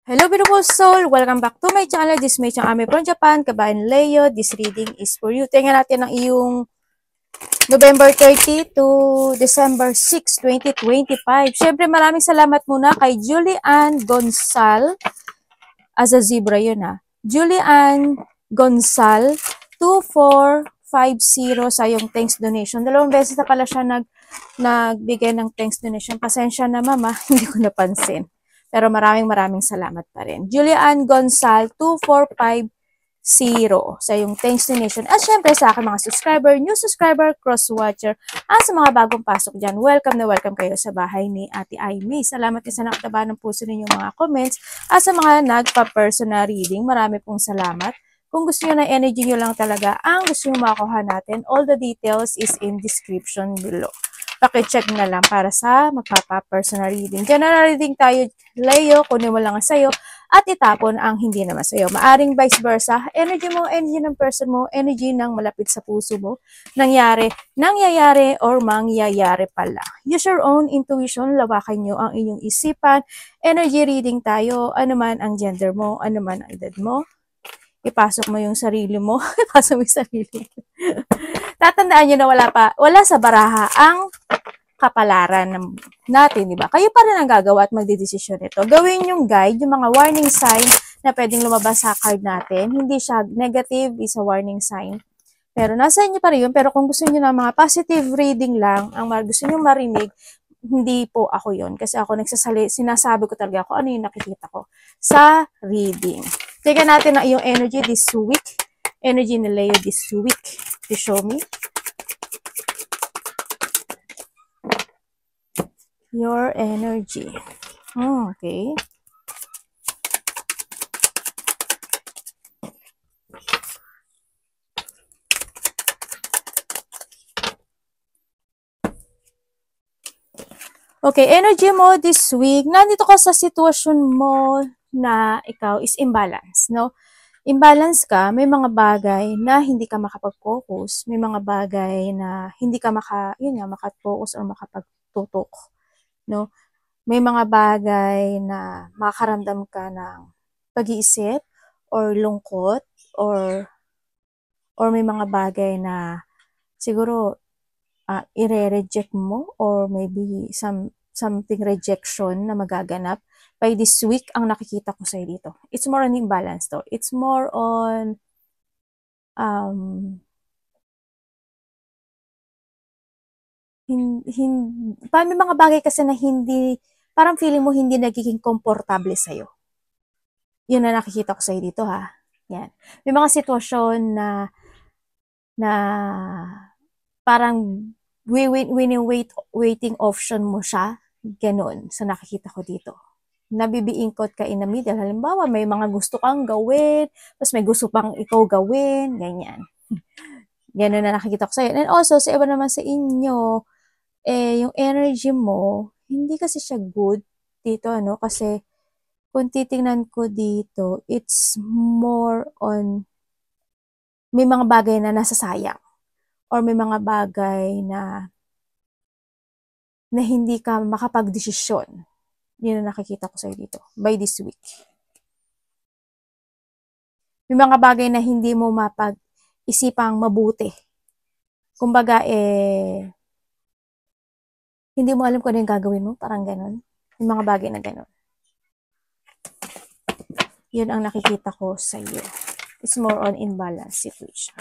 Hello beautiful soul! Welcome back to my channel. This is my channel from Japan, Kabayan Leo. This reading is for you. Tingnan natin ang iyong November 30 to December 6, 2025. Siyempre maraming salamat muna kay Julian Gonzal. As a zebra yun ha. Julian Gonzal 2450 sa iyong thanks donation. Dalawang beses na pala siya nagbigay ng thanks donation. Pasensya na mama, hindi ko napansin. Pero maraming salamat pa rin. Julian Gonzal 2450 sa yung thanks donation. At syempre sa aking mga subscriber, new subscriber, cross-watcher, at sa mga bagong pasok dyan, welcome na welcome kayo sa bahay ni Ate Aimee. Salamat din sa nakataba ng puso ninyong mga comments. At sa mga nagpa-personal reading, marami pong salamat. Kung gusto nyo na energy nyo lang talaga, ang gusto nyo makuha natin, all the details is in description below. Paki-check na lang para sa magpapa-personal reading. General reading tayo, Leo, kunin mo lang ang sayo at itapon ang hindi naman sayo. Maaring vice versa, energy mo, energy ng person mo, energy ng malapit sa puso mo, nangyayari or mangyayari pala. Use your own intuition, lawakan nyo ang inyong isipan. Energy reading tayo, anuman ang gender mo, anuman ang edad mo. Ipasok mo yung sarili mo. Ipasok mo yung sarili mo. Tatandaan nyo na wala sa baraha ang kapalaran natin, di ba? Kayo pa rin ang gagawa at magdedesisyon ito. Gawin yung guide, yung mga warning sign na pwedeng lumabas sa card natin. Hindi siya negative, is a warning sign. Pero nasa inyo pa rin yun. Pero kung gusto niyo na mga positive reading lang, ang gusto niyo marinig, hindi po ako yun. Kasi ako sinasabi ko talaga ako ano yung nakikita ko sa reading. Tingnan natin ang iyong energy this week. Energy ni Leo this week. To show me your energy. Okay. Okay, energy mo this week, nandito ka sa sitwasyon mo na ikaw is imbalance, no? Imbalance ka, may mga bagay na hindi ka makapag-focus, may mga bagay na hindi ka makapag-focus o makapagtutok, no? May mga bagay na makakaramdam ka ng pag-iisip or lungkot or may mga bagay na siguro i-reject mo or maybe something rejection na magaganap. By this week, ang nakikita ko sa'yo dito. It's more on imbalance to. It's more on may mga bagay kasi na hindi, parang feeling mo hindi nagiging komportable sa'yo. Yun na nakikita ko sa'yo dito ha. Yan. May mga sitwasyon na parang waiting option mo siya. Ganun sa nakikita ko dito. Nabibiingkot ka in the middle. Halimbawa, may mga gusto kang gawin, tapos may gusto pang ikaw gawin, ganyan. Ganun na nakikita ko sa'yo. And also, sa iba naman sa inyo, yung energy mo, hindi kasi siya good dito, ano, kasi kung titingnan ko dito, it's more on, may mga bagay na nasasayang, or may mga bagay na hindi ka makapag-desisyon. Yun ang nakikita ko sa'yo dito, by this week. May mga bagay na hindi mo mapag-isipang mabuti. Kumbaga, hindi mo alam kung ano yung gagawin mo, parang ganun. Yung mga bagay na ganun. Yun ang nakikita ko sa'yo. It's more on imbalance situation.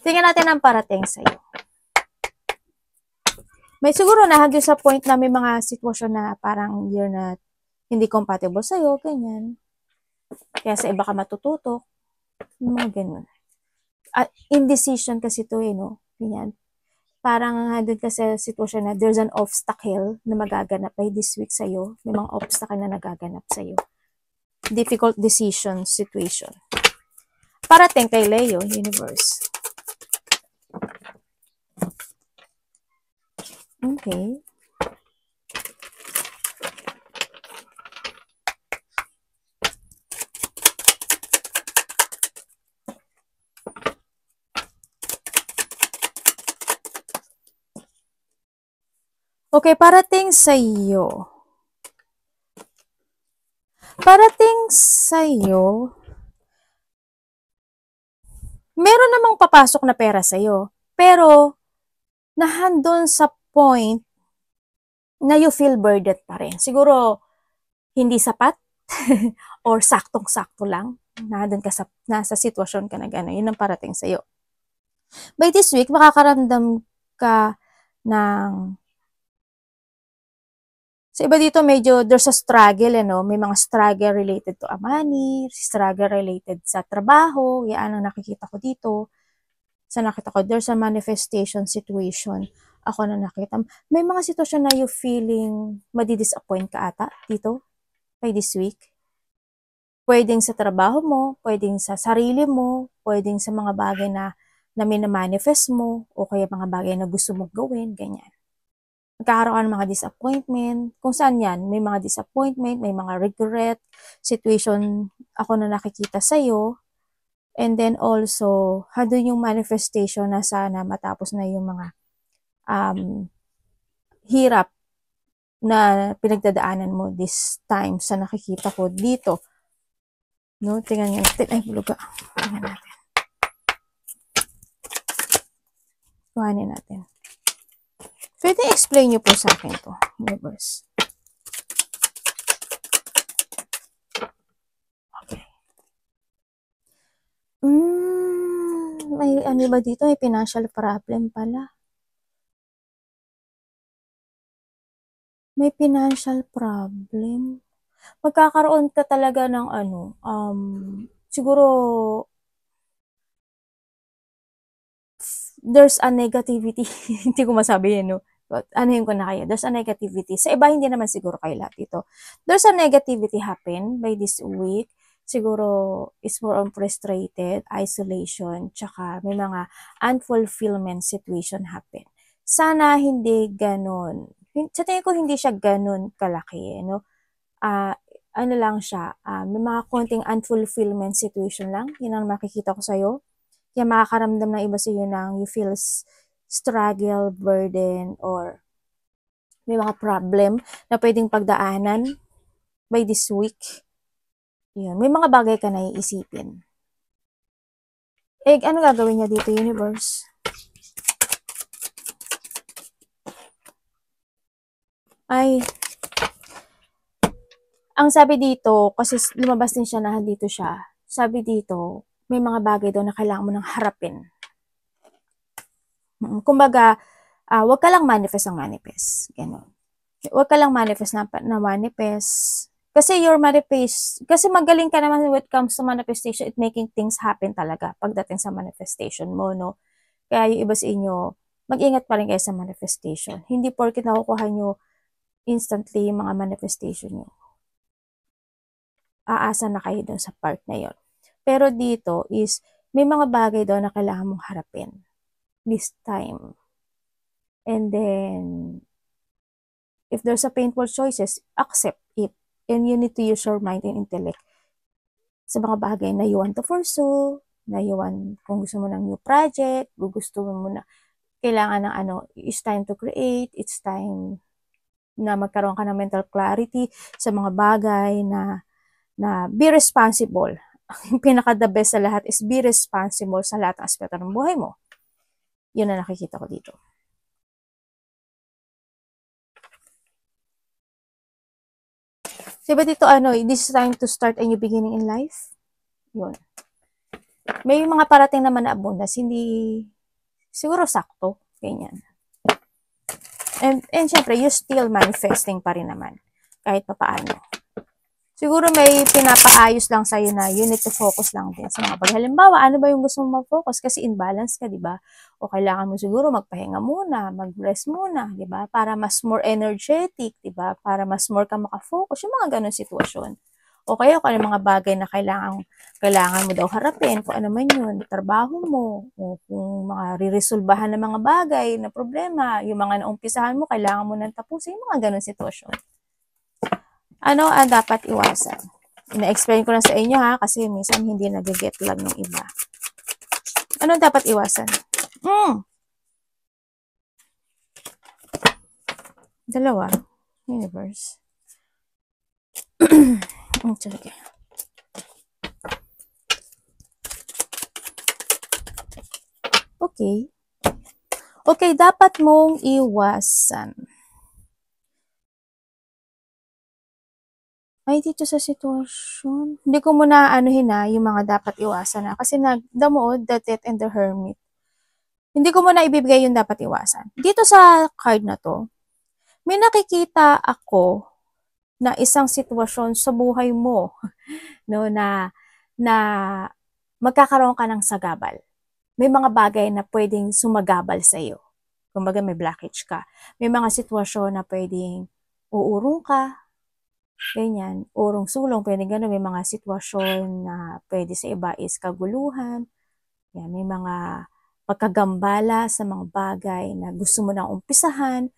Tingnan natin ang parating sa'yo. May siguro nahagyo sa point na may mga sitwasyon na parang you're not, hindi compatible sa'yo, ganyan. Kaya sa iba ka matututok, mga ganun. At indecision kasi to no? Ganyan. Parang doon kasi sitwasyon na there's an obstacle na magaganap by this week sa'yo. May mga obstacle na nagaganap sa'yo. Difficult decision situation. Parating kay Leo, universe. Okay. Okay, parating sa iyo. parating sa'yo, meron namang papasok na pera sa'yo. Pero, nahandun sa point na you feel burdened pa rin. Siguro, hindi sapat or saktong-sakto lang. Nandun ka nasa sitwasyon ka na gano'n. Yun ang parating sa'yo. By this week, makakaramdam ka ng sa iba dito medyo there's a struggle, may mga struggle related to money, struggle related sa trabaho, yan ang nakikita ko dito. Sa nakita ko, there's a manifestation situation. Ako na nakita. May mga sitwasyon na you feeling madi-disappoint ka ata dito by this week. Pwedeng sa trabaho mo, pwedeng sa sarili mo, pwedeng sa mga bagay na mina-manifest mo, o kaya mga bagay na gusto mong gawin, ganyan. Magkakaroon ka ng mga disappointment. Kung saan yan, may mga disappointment, may mga regret, situation ako na nakikita sa'yo. And then also, doon yung manifestation na sana matapos na yung mga hirap na pinagdadaanan mo this time sa nakikita ko dito. No, tingnan natin. Ay, buluga. Tingnan natin. Kuhanin natin. Pwede explain nyo po sa akin to, universe. Okay. May ano ba dito? May financial problem pala. May financial problem. Magkakaroon ka talaga ng siguro there's a negativity. Hindi ko masabi no? Anuhin ko na kayo. There's a negativity. Sa iba, hindi naman siguro kayo lahat ito. There's a negativity happen by this week. Siguro, it's more on frustrated, isolation, tsaka may mga unfulfillment situation happen. Sana hindi ganun. Sa tingin ko, hindi siya ganun kalaki. Ano lang siya, may mga konting unfulfillment situation lang. Yun ang makikita ko sa'yo. Kaya makakaramdam ng iba sa'yo ng you feel struggle, burden, or may mga problem na pwedeng pagdaanan by this week. Yun. May mga bagay ka na iisipin. Ano gagawin niya dito, universe? Ang sabi dito, kasi lumabas din siya na dito siya, sabi dito, may mga bagay daw na kailangan mo nang harapin. Kumbaga, wag ka lang manifest ang manifest. Ganun. Wag ka lang manifest na manifest. Kasi your manifest, kasi magaling ka naman when it comes to manifestation, it making things happen talaga pagdating sa manifestation mo, no? Kaya yung iba sa inyo, mag-ingat pa rin kayo sa manifestation. Hindi porket nakukuha nyo instantly yung mga manifestation nyo. Aasa na kayo dun sa part na yon. Pero dito is, may mga bagay daw na kailangan mong harapin this time. And then, if there's a painful choices, accept it. And you need to use your mind and intellect sa mga bagay na you want to pursue, na you want, kung gusto mo ng new project, gusto mo na, kailangan ng it's time to create, it's time na magkaroon ka ng mental clarity sa mga bagay na be responsible. Yung pinaka-the best sa lahat is be responsible sa lahat ng aspeto ng buhay mo. Yun na nakikita ko dito. Diba dito, this is time to start a new beginning in life? Yun. May mga parating naman na abundance, hindi siguro sakto. Ganyan. And syempre, you still manifesting pa rin naman. Kahit pa paano. Siguro may pinapaayos lang sa'yo na you need to focus lang din sa mga bagay. Halimbawa, ano ba yung gusto mong mag-focus? Kasi imbalance ka, di ba? O kailangan mo siguro magpahinga muna, mag-rest muna, di ba? Para mas more energetic, di ba? Para mas more ka makafocus. Yung mga ganun sitwasyon. O kaya kung ano mga bagay na kailangan mo daw harapin, kung ano man yun, trabaho mo, o kung mga riresolbahan ng mga bagay na problema, yung mga naumpisahan mo, kailangan mo nang tapusin, yung mga ganun sitwasyon. Ano ang dapat iwasan? Ina-explain ko na sa inyo ha, kasi minsan hindi nag-get lang ng iba. Ano dapat iwasan? Dalawa. Universe. Sige. Okay. Okay, dapat mong iwasan. Ay, dito sa sitwasyon, hindi ko muna anuhin yung mga dapat iwasan na. Kasi the Moon, the Death, and the Hermit. Hindi ko muna ibibigay yung dapat iwasan. Dito sa card na to, may nakikita ako na isang sitwasyon sa buhay mo, no, na magkakaroon ka ng sagabal. May mga bagay na pwedeng sumagabal sa iyo. Kumbaga may blockage ka. May mga sitwasyon na pwedeng uurong ka, ganyan, urong-sulong, pwedeng gano'n. May mga sitwasyon na pwede sa iba is kaguluhan. Yan, may mga pagkagambala sa mga bagay na gusto mo nang umpisahan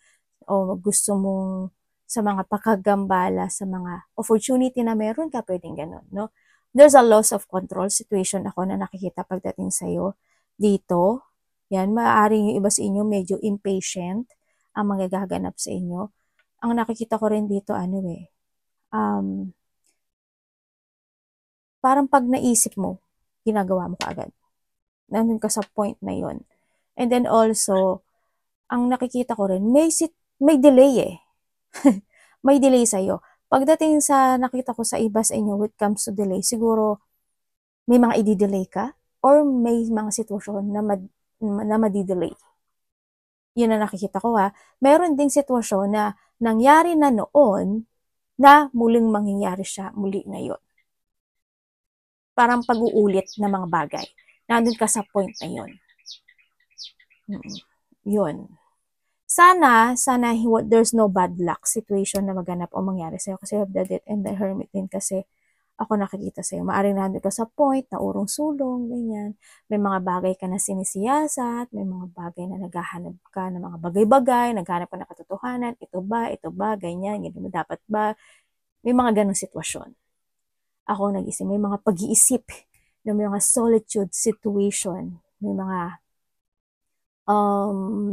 o gusto mong sa mga pagkagambala sa mga opportunity na meron ka, pwedeng gano'n, no? There's a loss of control situation ako na nakikita pagdating sa'yo dito. Yan, maaaring yung iba sa inyo medyo impatient ang magaganap sa inyo. Ang nakikita ko rin dito, parang pag naisip mo, ginagawa mo kaagad. Nandun ka sa point na yon. And then also, ang nakikita ko rin, may delay eh. May delay sa'yo. Pagdating sa nakita ko sa iba sa inyo, when it comes to delay, siguro may mga i-delay ka or may mga sitwasyon na madidelay. Yun ang nakikita ko Meron ding sitwasyon na nangyari na noon na muling mangyayari siya muli ngayon. Parang pag-uulit ng mga bagay. Nandun ka sa point na yun. Yun. Sana there's no bad luck situation na maganap o mangyari sa'yo kasi of the Death and the Hermit din kasi ako nakikita sa'yo. Maaring nandun ka sa point na urong-sulong, ganyan. May mga bagay ka na sinisiyasat, may mga bagay na naghahanap ka ng mga bagay-bagay, naghahanap ka ng katotohanan, ito ba, ganyan, dapat ba? May mga ganong sitwasyon. Ako nag-isip, may mga pag-iisip ng mga solitude situation, may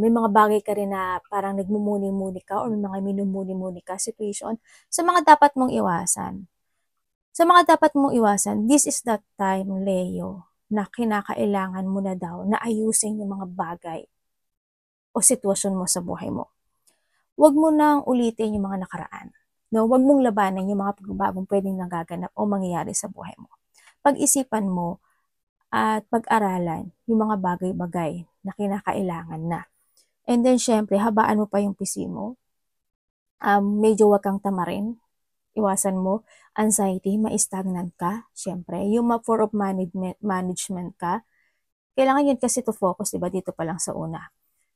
mga bagay ka rin na parang nagmumuni-muni ka or may mga minumuni-muni ka situation sa mga dapat mong iwasan. Sa mga dapat mong iwasan, this is that time, Leo, na kinakailangan mo na daw na ayusin yung mga bagay o sitwasyon mo sa buhay mo. Huwag mo nang ulitin yung mga nakaraan. No? Huwag mong labanan yung mga pagbabagong pwedeng nagaganap o mangyayari sa buhay mo. Pag-isipan mo at pag-aralan yung mga bagay-bagay na kinakailangan na. And then, syempre, habaan mo pa yung PC mo. Medyo wag kang tamarin. Iwasan mo anxiety, ma-stagnant ka, syempre. Yung for of management ka, kailangan yun kasi to focus, diba? Dito pa lang sa una.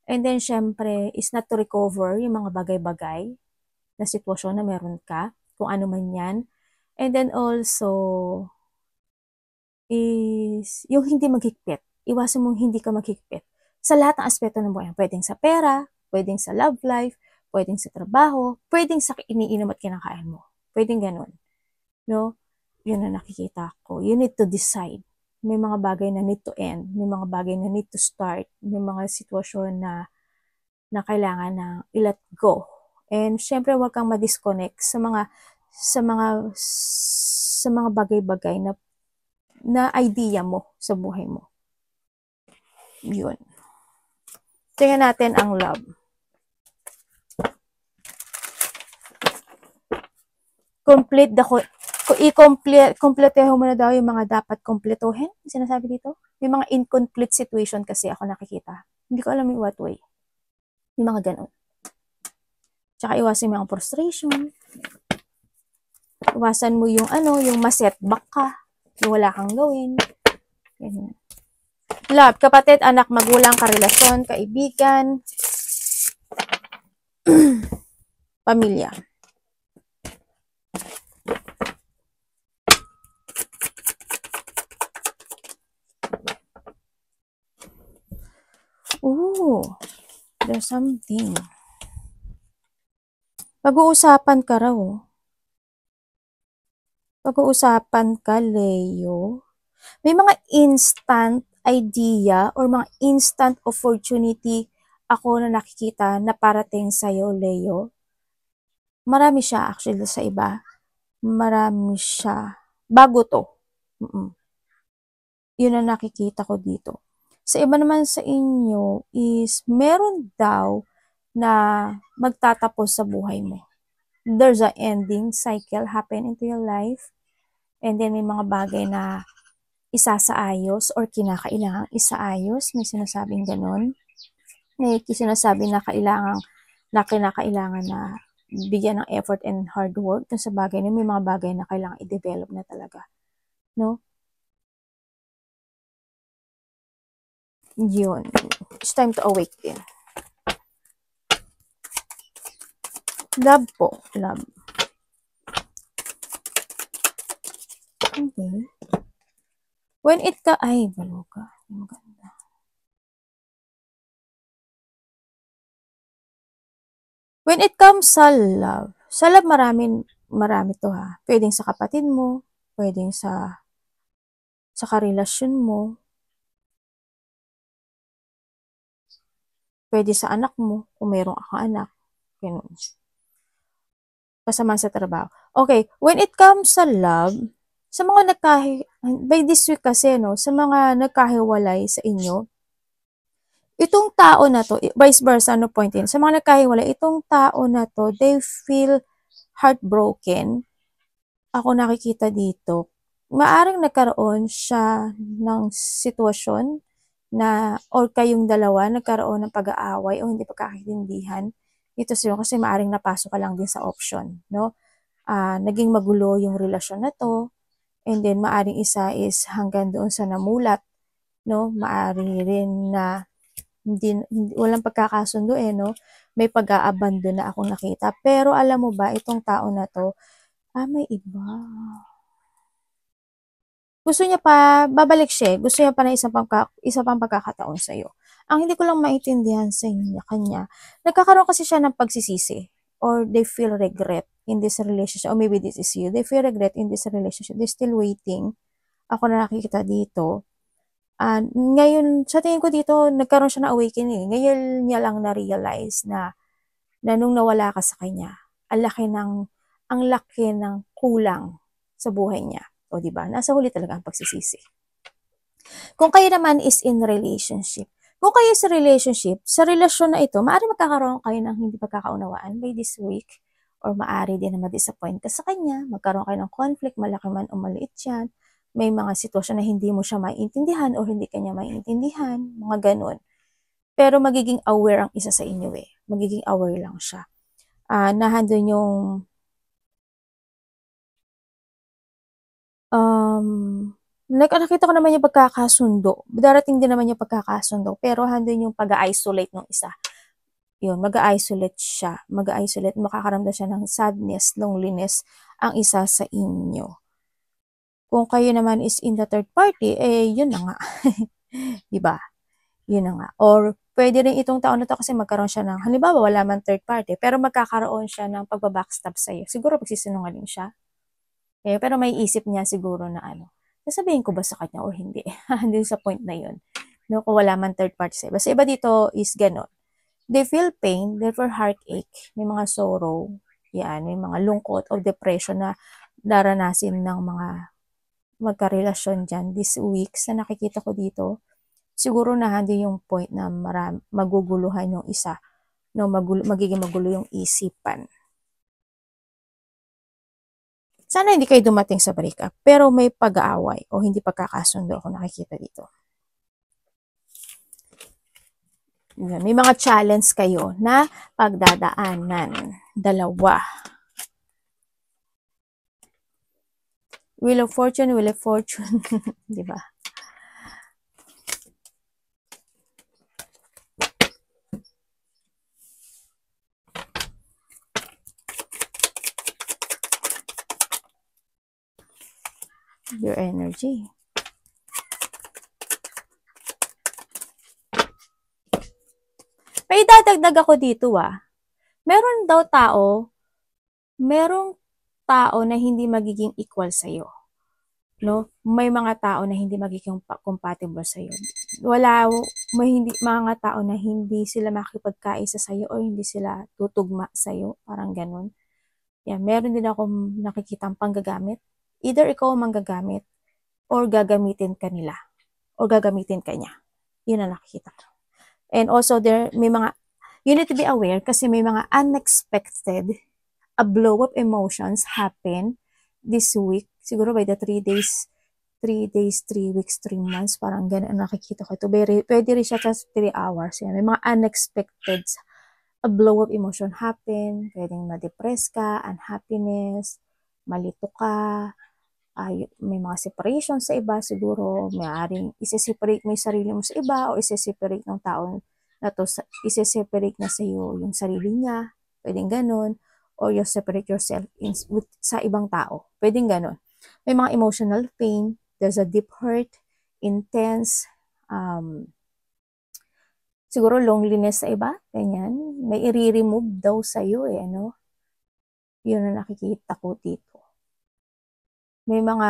And then, syempre, is not to recover yung mga bagay-bagay na sitwasyon na meron ka, kung ano man yan. And then also, is yung hindi maghigpit. Iwasan mong hindi ka maghigpit. Sa lahat ng aspeto ng buhay. Pwedeng sa pera, pwedeng sa love life, pwedeng sa trabaho, pwedeng sa iniinom at kinakain mo. Pwedeng ganun. No? Yun na nakikita ko. You need to decide. May mga bagay na need to end. May mga bagay na need to start. May mga sitwasyon na kailangan na i-let go. And syempre, huwag kang ma-disconnect sa mga bagay-bagay na idea mo sa buhay mo. Yun. Tingnan natin ang love. Kompleteho mo na daw yung mga dapat kompletuhin. Sinasabi dito? May mga incomplete situation kasi ako nakikita. Hindi ko alam yung what way. Yung mga ganun. Tsaka iwasan mo yung frustration. Iwasan mo yung yung ma-setback ka. Yung wala kang gawin. Ganyan. Love, kapatid, anak, magulang, karelasyon, kaibigan, pamilya. Ooh, there's something. Pag-uusapan ka raw. Pag-uusapan ka, Leo. May mga instant idea or mga instant opportunity ako na nakikita na parating sa'yo, Leo. Marami siya actually sa iba. marami siya. Bago to. Yun ang nakikita ko dito. Sa iba naman sa inyo is meron daw na magtatapos sa buhay mo. There's a ending cycle happen into your life. And then may mga bagay na isasaayos or kinakailangang isaayos. May sinasabing ganon. May sinasabi na kinakailangan na bigyan ng effort and hard work dun sa bagay na may mga bagay na kailangan i-develop na talaga. No? Yun. It's time to awake din. Love po. Love. Okay. When it ka... Ay, baluga. Maganda. When it comes sa love marami to ha. Pwedeng sa kapatid mo, pwedeng sa karelasyon mo, pwede sa anak mo, kung mayroong kang anak. Ganun. Kasama sa trabaho. Okay, when it comes sa love, sa mga by this week kasi, no, sa mga nagkahiwalay sa inyo, itong tao na to, vice versa, no point in, sa mga nagkahiwalay, itong tao na to, they feel heartbroken. Ako nakikita dito, maaring nagkaroon siya ng sitwasyon na, or kayong dalawa, nagkaroon ng pag-aaway o hindi pagkakaintindihan. Ito siya kasi maaring napasok ka lang din sa option, no? Naging magulo yung relasyon na to, and then maaring isa is hanggang doon sa namulat, no? Maaring rin na walang pagkakasundo no? May pag-aabandon na akong nakita. Pero alam mo ba, itong tao na to, may iba. Gusto niya pa, babalik siya, gusto niya pa na isa pang pagkakataon sa'yo. Ang hindi ko lang maintindihan sa kanya, nagkakaroon kasi siya ng pagsisisi, or they feel regret in this relationship, or maybe this is you, they feel regret in this relationship, they're still waiting. Ako na nakikita dito. Ngayon, sa tingin ko dito, nagkaroon siya ng awakening. Ngayon niya lang na-realize na nung nawala ka sa kanya, ang laki ng kulang sa buhay niya. O diba? Nasa huli talaga ang pagsisisi. Kung kayo naman is in relationship, kung kayo sa relationship, sa relasyon na ito, maaari magkakaroon kayo ng hindi pagkakaunawaan by this week, or maaari din na ma-disappoint ka sa kanya, magkaroon kayo ng conflict, malaki man o maliit yan, may mga sitwasyon na hindi mo siya maiintindihan o hindi kanya maiintindihan, mga ganun. Pero magiging aware ang isa sa inyo Magiging aware lang siya. Nahandun yung nakita ko naman yung pagkakasundo. Darating din naman yung pagkakasundo. Pero handun yung pag-isolate ng isa. Yun, mag-isolate siya. Mag-isolate. Makakaramdam siya ng sadness, loneliness ang isa sa inyo. Kung kayo naman is in the third party, yun na nga. Diba? Yun na nga. Or, pwede rin itong taon na to kasi magkaroon siya ng, halimbawa, wala man third party, pero magkakaroon siya ng pagbabackstab sa'yo. Siguro pagsisinungaling siya. Pero may isip niya siguro na sasabihin ko ba sa kanya o hindi? Hindi sa point na yun. No, kung wala man third party sa'yo. Basta iba dito is ganon. They feel pain, therefore heartache, may mga sorrow, yan, may mga lungkot o depression na daranasin ng mga magkarelasyon dyan this week sa nakikita ko dito. Siguro na hindi yung point na maguguluhan yung isa, no, magiging magulo yung isipan. Sana hindi kayo dumating sa breakup, pero may pag-aaway o hindi pagkakasundo ako nakikita dito. May mga challenge kayo na pagdadaanan. Dalawa. Wheel of Fortune, di ba? Your energy. May dadagdag ako dito merong tao na hindi magiging equal sa'yo. No? May mga tao na hindi magiging compatible sa'yo. May mga tao na hindi sila makipagkaisa sa'yo o hindi sila tutugma sa'yo. Parang ganun. Yan, meron din akong nakikitang panggagamit. Either ikaw ang manggagamit or gagamitin ka nila or gagamitin ka niya. Yun ang nakikita ko. And also, you need to be aware kasi may mga unexpected, a blow of emotions happen this week. Siguro by the 3 days, 3 weeks, 3 months, parang ganun ang nakikita ko. Ito, pwede rin siya sa 3 hours. Yan. May mga unexpected, a blow of emotion happen. Pwedeng ma-depress ka, unhappiness, malito ka, may mga separation sa iba, siguro maaaring isi-separate mo yung sarili mo sa iba o isi-separate ng tao na to, isi-separate na sa iyo yung sarili niya, pwedeng ganun, or you separate yourself sa ibang tao, pwedeng ganun. May mga emotional pain, there's a deep hurt, intense, siguro loneliness sa iba, ganyan, may i-remove daw sa iyo ano, yun ang nakikita ko dito. May mga,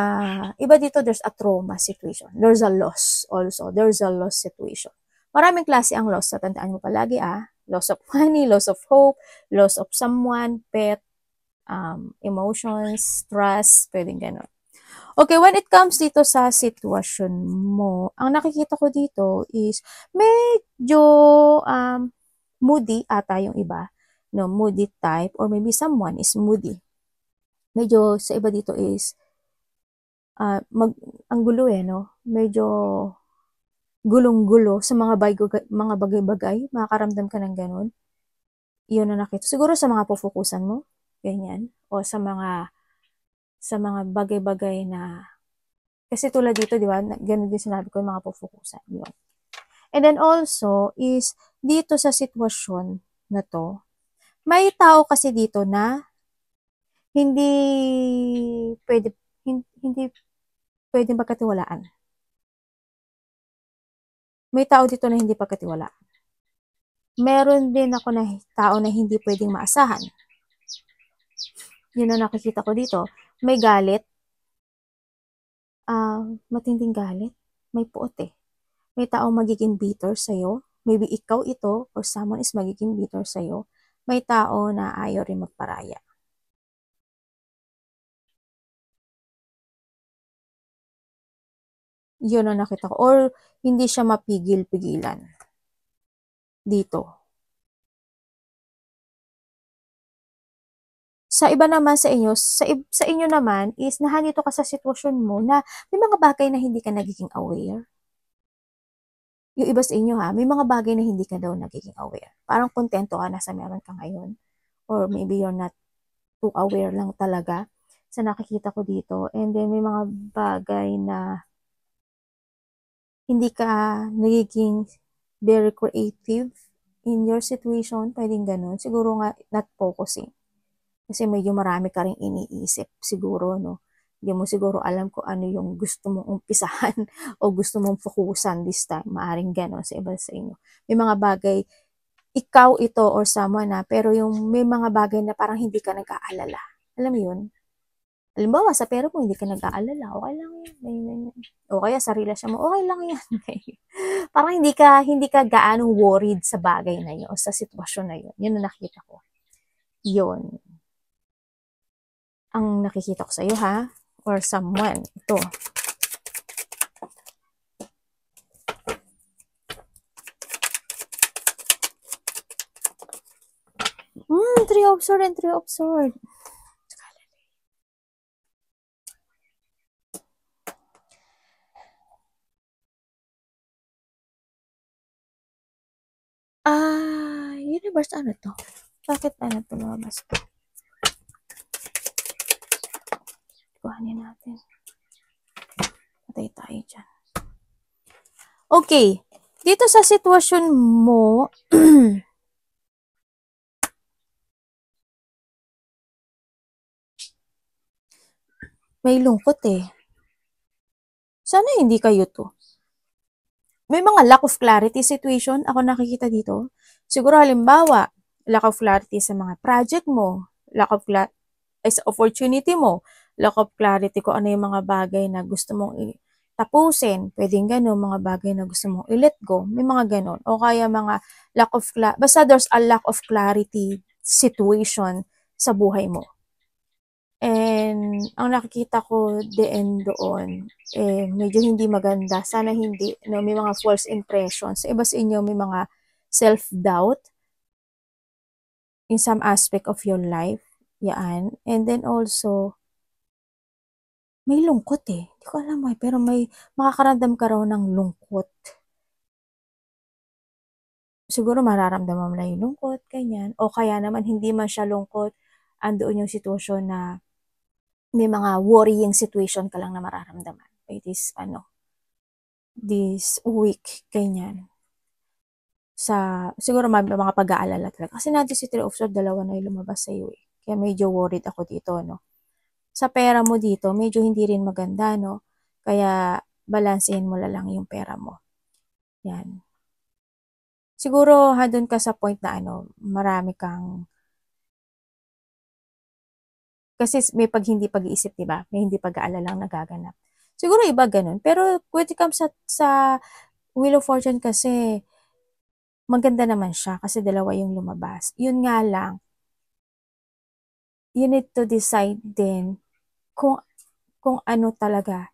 iba dito, there's a trauma situation. There's a loss also. There's a loss situation. Maraming klase ang loss. Tatandaan mo palagi loss of money, loss of hope, loss of someone, pet, emotions, trust, pwedeng gano'n. Okay, when it comes dito sa sitwasyon mo, ang nakikita ko dito is medyo moody ata yung iba. No, moody type or maybe someone is moody. Medyo sa iba dito is ang gulo no? Medyo gulong-gulo sa mga bagay-bagay, makakaramdam ka ng ganun. Yun na nakita. Siguro sa mga pufukusan mo, ganyan. O sa mga bagay-bagay na, kasi tulad dito, di ba, ganun din sinabi ko, yung mga pufukusan. Yun. And then also, is dito sa sitwasyon na to, may tao kasi dito na hindi pwedeng pagkatiwalaan. May tao dito na hindi pagkatiwalaan. Meron din ako na tao na hindi pwedeng maasahan. Yun ang nakikita ko dito. May galit. Matinding galit. May puot May tao magiging bitter sa'yo. Maybe ikaw ito or someone is magiging bitter sa'yo. May tao na ayaw rin magparaya. Yun ang nakita ko. Or hindi siya mapigil-pigilan. Dito. Sa iba naman sa inyo, sa inyo naman is nahanito ka sa sitwasyon mo na may mga bagay na hindi ka nagiging aware. Yung iba sa inyo may mga bagay na hindi ka daw nagiging aware. Parang kontento ka na sa meron ka ngayon. Or maybe you're not too aware lang talaga sa nakikita ko dito. And then may mga bagay na hindi ka nagiging very creative in your situation. Pwedeng ganun. Siguro nga not focusing. Kasi medyo marami ka rin iniisip siguro, no? Hindi mo siguro alam kung ano yung gusto mong umpisahan o gusto mong fokusan this time. Maaring gano'n sa iba sa inyo. May mga bagay, ikaw ito or someone pero yung may mga bagay na parang hindi ka nag-aalala. Alam mo yun? Halimbawa, sa pera mo, hindi ka nag-aalala. Okay lang yan. O kaya sa relasyon mo, okay lang yan. Parang hindi ka gaanong worried sa bagay na yun o sa sitwasyon na yun. Yun ang nakita ko. Yun. Ang nakikita ko sa iyo or someone. Ito. Three of Swords and Three of Swords. Universe, ano to? Bakit ano to lumabas to? Kuhanin natin. Patay tayo dyan. Okay. Dito sa sitwasyon mo, may lungkot Sana hindi kayo to. May mga lack of clarity situation ako nakikita dito. Siguro halimbawa, lack of clarity sa mga project mo, lack of clarity sa opportunity mo, lack of clarity kung ano yung mga bagay na gusto mong tapusin, pwedeng gano'n, mga bagay na gusto mong i-let go, may mga gano'n. O kaya mga basta there's a lack of clarity situation sa buhay mo. And ang nakikita ko din doon, medyo hindi maganda. Sana hindi, no, may mga false impressions. Sa iba sa inyo, may mga self-doubt in some aspect of your life. Yan. And then also, may lungkot eh. Hindi ko alam pero may makakaramdam ka raw ng lungkot. Siguro mararamdaman mo na yung lungkot, ganyan. O kaya naman hindi man siya lungkot, andoon yung sitwasyon na may mga worrying situation ka lang na mararamdaman. By this week, ganyan. Siguro may mga pag-aalala talaga. Kasi natin si 3 of Swords, dalawa na yung lumabas sa iyo eh. Kaya medyo worried ako dito, no. Sa pera mo dito, medyo hindi rin maganda, no. Kaya balansehin mo lang yung pera mo. Yan. Siguro doon ka sa point na marami kang kasi may hindi pag-iisip, 'di ba? May hindi pag-aalalang nagaganap. Siguro iba ganun. Pero when it comes sa Wheel of Fortune kasi maganda naman siya kasi dalawa yung lumabas. Yun nga lang, you need to decide din kung ano talaga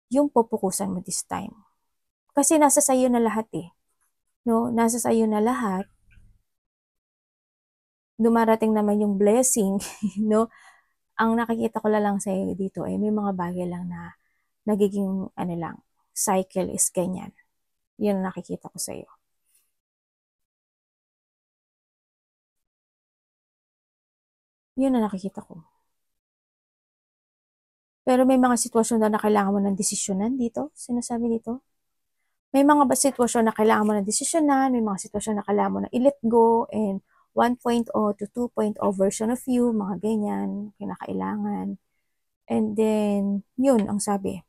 yung pupukusan mo this time. Kasi nasa sayo na lahat eh. No, nasa sayo na lahat. Dumarating naman yung blessing, no? Ang nakikita ko lang sa iyo dito ay may mga bagay lang na nagiging cycle is ganyan. Yun ang nakikita ko sa iyo. Yun ang nakikita ko. Pero may mga sitwasyon na kailangan mo ng desisyonan dito, sinasabi dito. May mga sitwasyon na kailangan mo ng desisyonan, may mga sitwasyon na kailangan mo na i-let go, and 1.0 to 2.0 version of you, mga ganyan, kinakailangan. And then, yun ang sabi.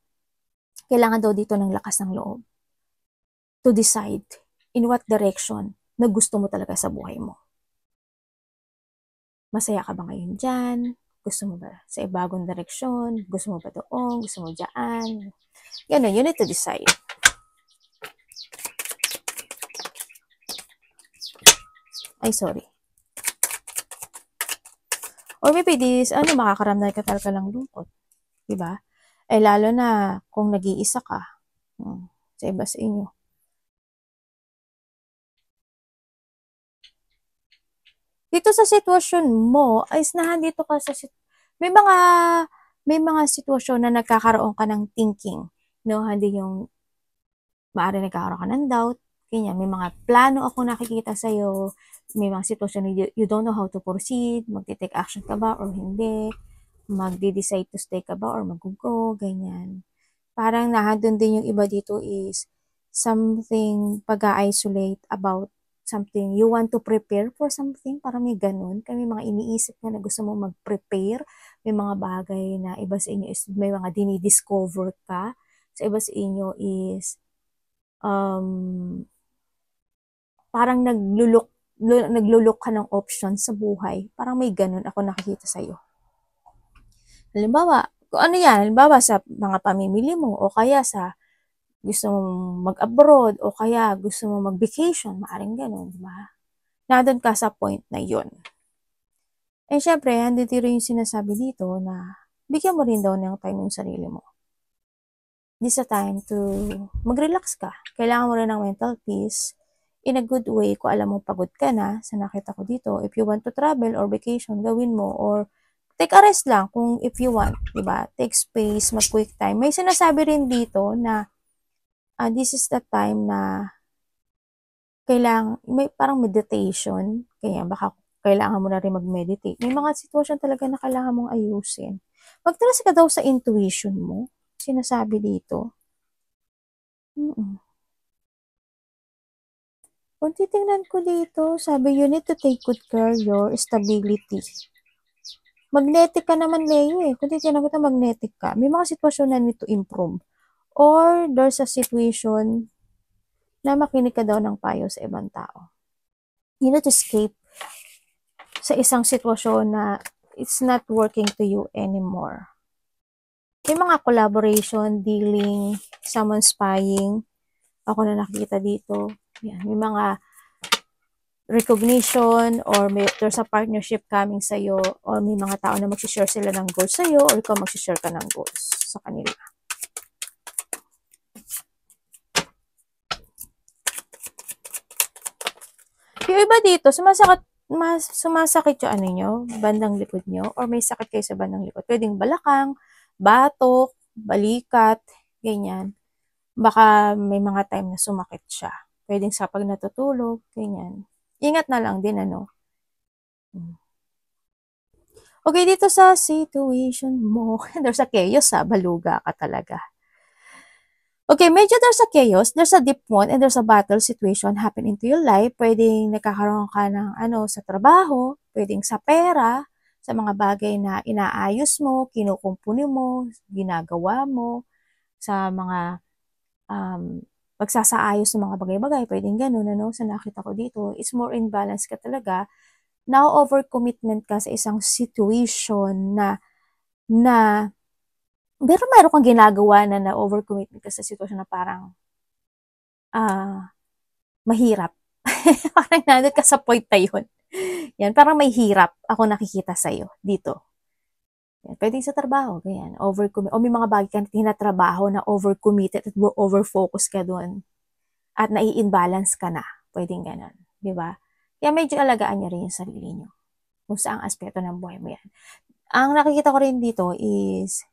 Kailangan daw dito ng lakas ng loob to decide in what direction na gusto mo talaga sa buhay mo. Masaya ka ba ngayon dyan? Gusto mo ba sa ibagong direksyon? Gusto mo ba doon? Gusto mo dyan? Ganun, you need to decide. Ay, sorry. Or maybe this, makakaramdam ka talaga lang lungkot. Diba? Eh, lalo na kung nag-iisa ka. Sa iba sa inyo. Dito sa sitwasyon mo, ay nandito ka sa may mga sitwasyon na nagkakaroon ka ng thinking, no? Hindi yung maaari nagkakaroon ka ng doubt, ganyan. May mga plano ako nakikita sa iyo, may mga sitwasyon na you don't know how to proceed, magte-take action ka ba or hindi, magde-decide to stay ka ba or mag-go, ganyan. Parang nahadun din yung iba dito is something pag-isolate about something, you want to prepare for something, parang may ganun. Kami mga iniisip na gusto mo mag-prepare, may mga bagay na iba sa inyo is may mga dinidiscover ka, sa iba sa inyo is parang naglulok ka ng option sa buhay, parang may ganun ako nakikita sa iyo. Halimbawa, kung ano yan, halimbawa sa mga pamimili mo o kaya sa gusto mong mag-abroad o kaya gusto mong mag-vacation, maaring ganun, di ba? Nandun ka sa point na yun. Eh, syempre, andito rin yung sinasabi dito na bigyan mo rin daw ng time yung sarili mo. This is a time to mag-relax ka. Kailangan mo rin ng mental peace in a good way. Kung alam mo pagod ka na, sa nakita ko dito, if you want to travel or vacation, gawin mo, or take a rest lang kung if you want, di ba? Take space, mag-quick time. May sinasabi rin dito na this is the time na kailangan, may parang meditation, kaya baka kailangan mo na rin mag-meditate. May mga sitwasyon talaga na kailangan mong ayusin. Magtrust ka daw sa intuition mo, sinasabi dito. Kung titingnan ko dito, sabi you need to take good care of your stability. Magnetic ka naman, Leo eh. Kung titingnan ko magnetic ka. May mga sitwasyon na need to improve. Or there's a situation na makinig ka daw ng payo sa ibang tao. You need to escape sa isang sitwasyon na it's not working to you anymore. May mga collaboration, dealing, someone spying. Ako na nakikita dito. Yan. May mga recognition or there's a partnership coming sa'yo or may mga tao na mag-share sila ng goals sa'yo or ikaw mag-share ka ng goals sa kanila. Yung iba dito, sumasakit yung ano nyo, bandang likod nyo, or may sakit kayo sa bandang likod. Pwedeng balakang, batok, balikat, ganyan. Baka may mga time na sumakit siya. Pwedeng sa pag natutulog, ganyan. Ingat na lang din, ano. Okay, dito sa situation mo, there's a chaos, baluga ka talaga. Okay, medyo there's a chaos, there's a deep one, and there's a battle situation happen into your life. Pwedeng nagkakaroon ka ng sa trabaho, pwedeng sa pera, sa mga bagay na inaayos mo, kinukumpuni mo, ginagawa mo, sa mga pagsasaayos ng mga bagay-bagay, pwedeng ganun, ano, sa nakita ko dito, it's more in balance ka talaga. Now, overcommitment ka sa isang situation pero meron kang ginagawa na overcommitment ka sa sitwasyon na parang mahirap. Parang nandun ka sa point na yun. Yan, parang may hirap ako nakikita sa'yo dito. Yan, pwede sa trabaho, ganyan, overcommit. O may mga bagay ka na tinatrabaho na overcommitted at overfocus ka doon. At nai-imbalance ka na. Pwedeng ganun. Di ba? Kaya medyo alagaan niyo rin yung sarili niyo. Kung saang aspeto ng buhay mo yan. Ang nakikita ko rin dito is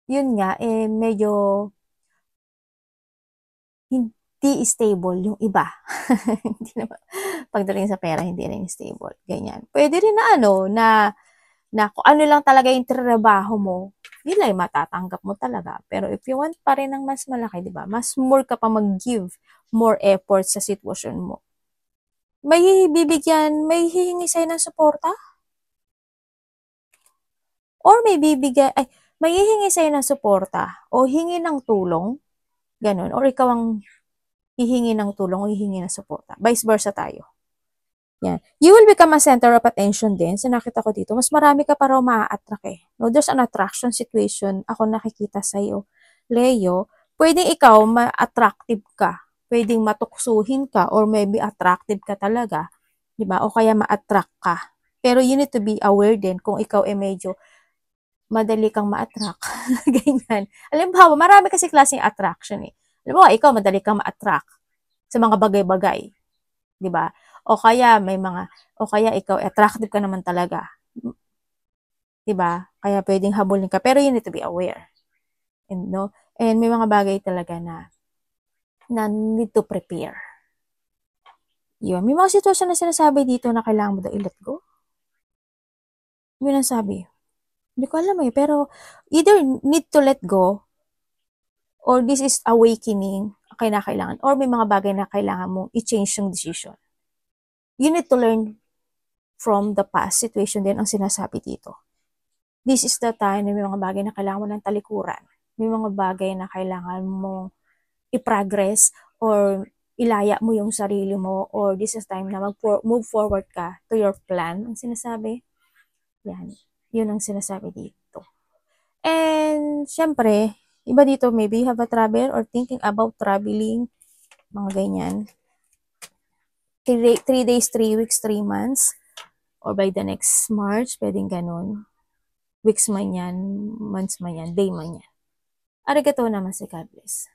yun nga, medyo hindi stable yung iba. Hindi naman, pagdating sa pera, hindi rin stable. Ganyan. Pwede rin na na kung ano lang talaga yung trabaho mo, yun lang matatanggap mo talaga. Pero if you want pa rin ng mas malaki, di ba? Mas more ka pa mag-give more effort sa sitwasyon mo. May hihingi sa'yo ng suporta? Or may hihingi sa'yo ng suporta o hingi ng tulong, ganun, or ikaw ang hihingi ng tulong o hihingi ng suporta. Vice versa tayo. Yan. You will become a center of attention din. So, nakita ko dito, mas marami ka pa raw maa-attract eh. No, there's an attraction situation ako nakikita sa'yo. Leo, pwedeng ikaw ma-attractive ka. Pwedeng matuksuhin ka or maybe attractive ka talaga. Diba? O kaya ma-attract ka. Pero you need to be aware din kung ikaw medyo madali kang ma-attract. Ganyan. Alam mo, marami kasi klaseng attraction eh. Alam mo, ikaw madali kang ma-attract sa mga bagay-bagay. 'Di ba? O kaya ikaw attractive ka naman talaga. 'Di ba? Kaya pwedeng habulin ka, pero you need to be aware. And may mga bagay talaga na need to prepare. Yun. May mga sitwasyon na sinasabi dito na kailangan mo daw i-let go. Yun ang sabi. Hindi ko alam pero either need to let go or this is awakening kailangan or may mga bagay na kailangan mong i-change yung decision. You need to learn from the past situation din ang sinasabi dito. This is the time na may mga bagay na kailangan mo ng talikuran. May mga bagay na kailangan mong i-progress or ilaya mo yung sarili mo or this is time na move forward ka to your plan. Ang sinasabi, yan. Yun ang sinasabi dito. And, syempre, iba dito, maybe you have a travel or thinking about traveling, mga ganyan. 3 days, 3 weeks, 3 months, or by the next March, pwedeng ganun. Weeks man yan, months man yan, day man yan. Arigatou naman si God bless.